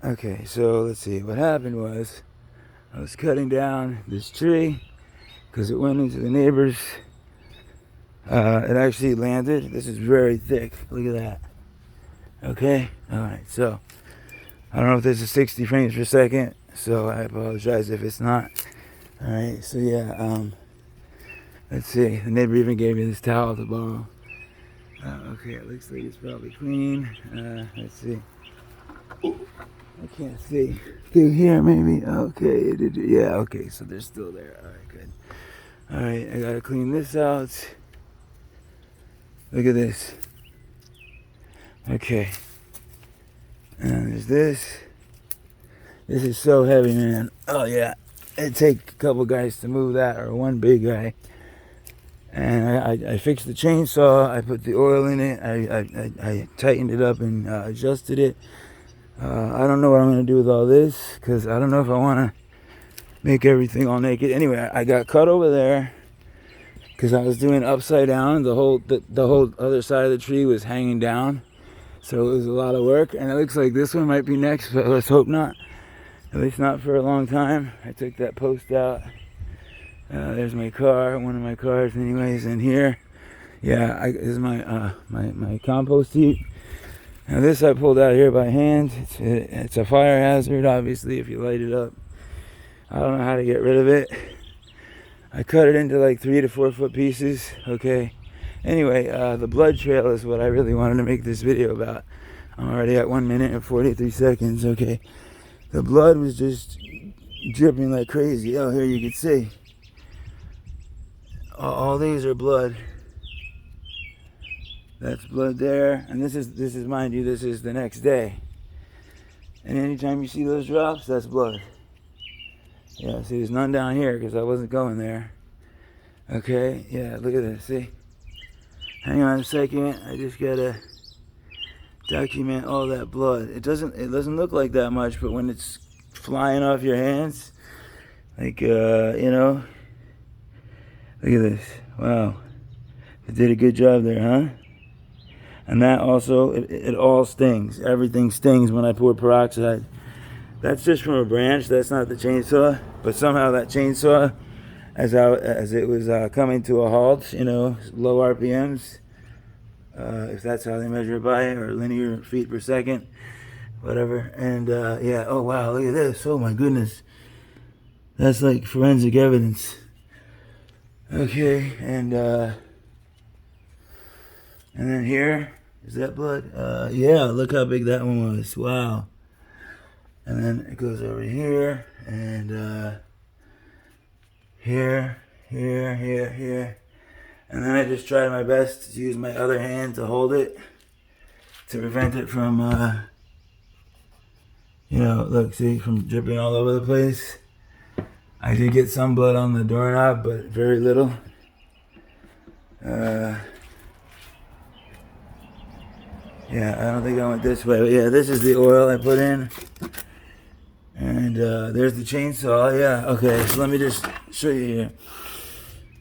Okay, so let's see. What happened was I was cutting down this tree because it went into the neighbor's. It actually landed. This is very thick. Look at that. Okay. All right. So I don't know if this is 60 frames per second. So I apologize if it's not. All right. So yeah. Let's see. The neighbor even gave me this towel to borrow. Okay. It looks like it's probably clean. Let's see. I can't see through here. Maybe. Okay. Yeah. Okay. So they're still there. All right. Good. All right. I gotta clean this out. Look at this. Okay. And there's this. This is so heavy, man. Oh, yeah. It'd take a couple guys to move that, or one big guy. And I fixed the chainsaw. I put the oil in it. I tightened it up and adjusted it. I don't know what I'm going to do with all this, because I don't know if I want to make everything all naked. Anyway, I got cut over there because I was doing upside down. The whole other side of the tree was hanging down. So it was a lot of work, and it looks like this one might be next, but let's hope not. At least not for a long time. I took that post out. There's my car, one of my cars anyways, and here, yeah, this is my my compost heap. Now this I pulled out here by hand. It's a fire hazard, obviously, if you light it up. I don't know how to get rid of it. I cut it into like 3 to 4 foot pieces, okay. Anyway, the blood trail is what I really wanted to make this video about. I'm already at 1 minute and 43 seconds, okay. The blood was just dripping like crazy. Oh, here you can see. All these are blood. That's blood there, and this is mind you, this is the next day. And anytime you see those drops, that's blood. Yeah, see, there's none down here because I wasn't going there. Okay, yeah, look at this. See. Hang on a second. I just gotta document all that blood. It doesn't look like that much, but when it's flying off your hands, like you know, look at this. Wow, it did a good job there, huh? And that also, it all stings. Everything stings when I pour peroxide. That's just from a branch. That's not the chainsaw. But somehow that chainsaw, as it was coming to a halt, you know, low RPMs, if that's how they measure it by, or linear feet per second, whatever. And yeah, oh wow, look at this. Oh my goodness. That's like forensic evidence. Okay, and then here, is that blood? Yeah, look how big that one was. Wow. And then it goes over here, and here. And then I just tried my best to use my other hand to hold it, to prevent it from, you know, look, see, from dripping all over the place. I did get some blood on the doorknob, but very little. Yeah, I don't think I went this way, but yeah, this is the oil I put in. And there's the chainsaw. Yeah, okay, so let me just show you here.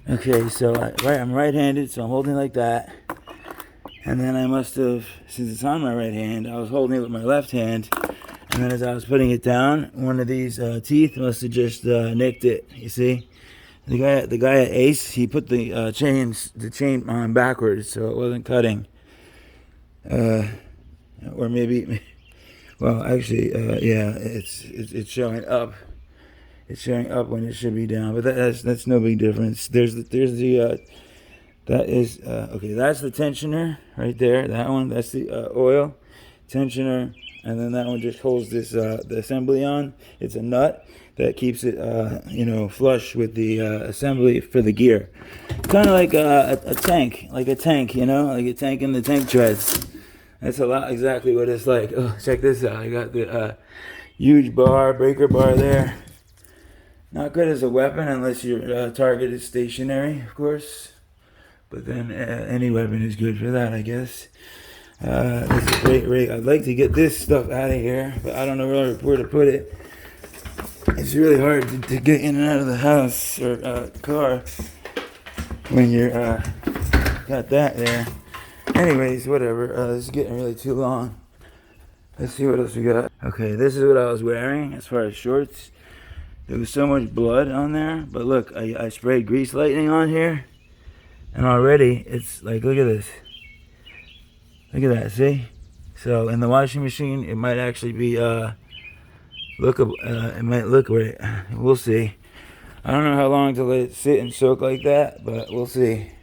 Okay, so I'm right-handed, so I'm holding like that. And then I must have, since it's on my right hand, I was holding it with my left hand. And then as I was putting it down, one of these teeth must have just nicked it, you see? The guy at Ace, he put the chain on backwards, so it wasn't cutting. Or maybe, well, actually, yeah, it's showing up. It's showing up when it should be down, but that's no big difference. There's the that is okay. That's the tensioner right there. That one, that's the oil tensioner, and then that one just holds this the assembly on. It's a nut that keeps it you know, flush with the assembly for the gear. Kind of like a tank, you know, like a tank in the tank treads. That's a lot exactly what it's like. Oh, check this out. I got the huge breaker bar there. Not good as a weapon unless your target is stationary, of course. But then any weapon is good for that, I guess. This is great. I'd like to get this stuff out of here, but I don't know where to put it. It's really hard to get in and out of the house or car when you're got that there. Anyways, whatever. This is getting really too long. Let's see what else we got. Okay, this is what I was wearing as far as shorts. There was so much blood on there, but look, I sprayed grease lightning on here, and already it's like, look at this. Look at that, see? So in the washing machine, it might actually be lookable. It might look right. We'll see. I don't know how long to let it sit and soak like that, but we'll see.